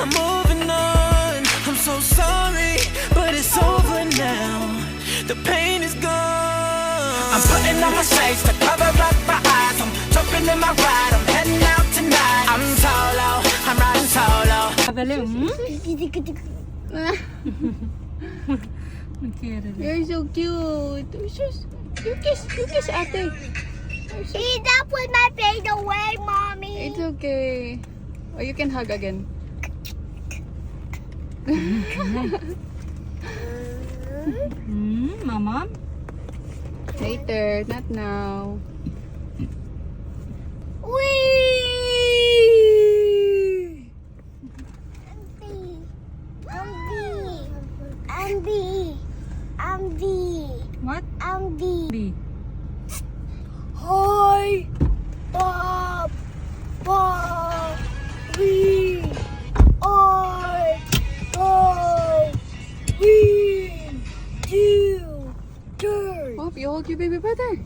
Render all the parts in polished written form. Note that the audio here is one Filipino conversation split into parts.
I'm moving on. I'm so sorry, but it's over now. The pain is gone. I'm putting on my shades to cover up my eyes. I'm jumping in my ride. I'm heading out tonight. I'm solo. I'm riding solo. Madali, You're so cute. You kiss ate. Please don't put my face away, Mommy. It's okay. Oh, you can hug again. Mama? Later, not now. Wee! I'm B. What? I'm B. B. Hi, Bob, Bob, we are Bob, we do dirt. Hope you hold your baby brother.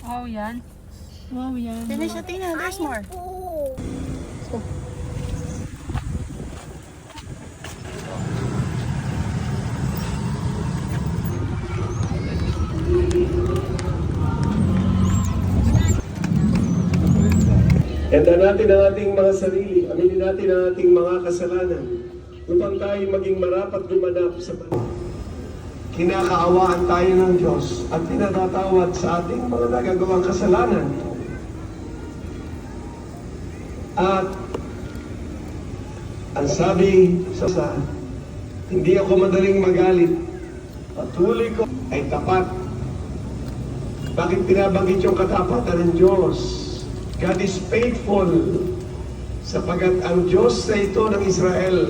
Oh, yan. Wow, yan. Finish, Athena. There's more. Oh. Handa natin ang ating mga sarili, aminin natin ang ating mga kasalanan upang tayo maging marapat gumanap sa banal. Kinakaawaan tayo ng Diyos at pinatatawad sa ating mga nagagawang kasalanan. At ang sabi sa hindi ako madaling magalit, patuloy ko ay tapat. Bakit pinabanggit yung katapatan ng Diyos? God is faithful sapagat ang Diyos na ito ng Israel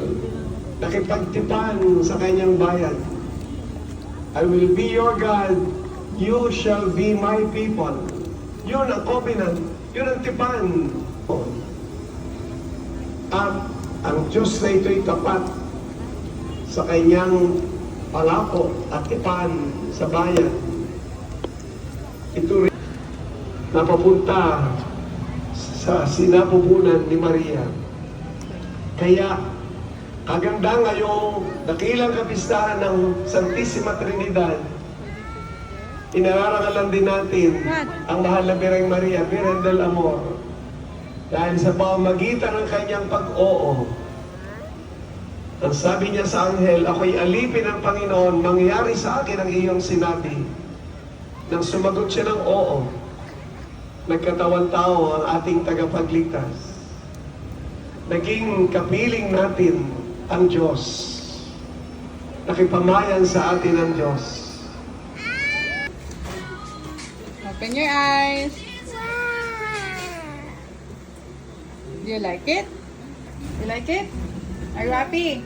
nakipagtipan sa kanyang bayan. I will be your God, you shall be my people. Yun ang covenant, yun ang tipan. At ang Diyos na ito'y tapat sa kanyang palako at tipan sa bayan. Ito rin napapunta sa sinapupunan ni Maria. Kaya, kaganda ngayong dakilang kapistahan ng Santissima Trinidad, inararangalan din natin ang mahal na Birheng Maria, Virgen del Amor. Dahil sa pamamagitan ng kanyang pag-oo, ang sabi niya sa anghel, ako'y alipin ng Panginoon, mangyari sa akin ang iyong sinabi. Nang sumagot siya ng oo, nagkatawan tao ang ating tagapagligtas. Naging kapiling natin ang Diyos. Nakipamayan sa atin ang Diyos. Open your eyes. Do you like it? You like it? Are you happy?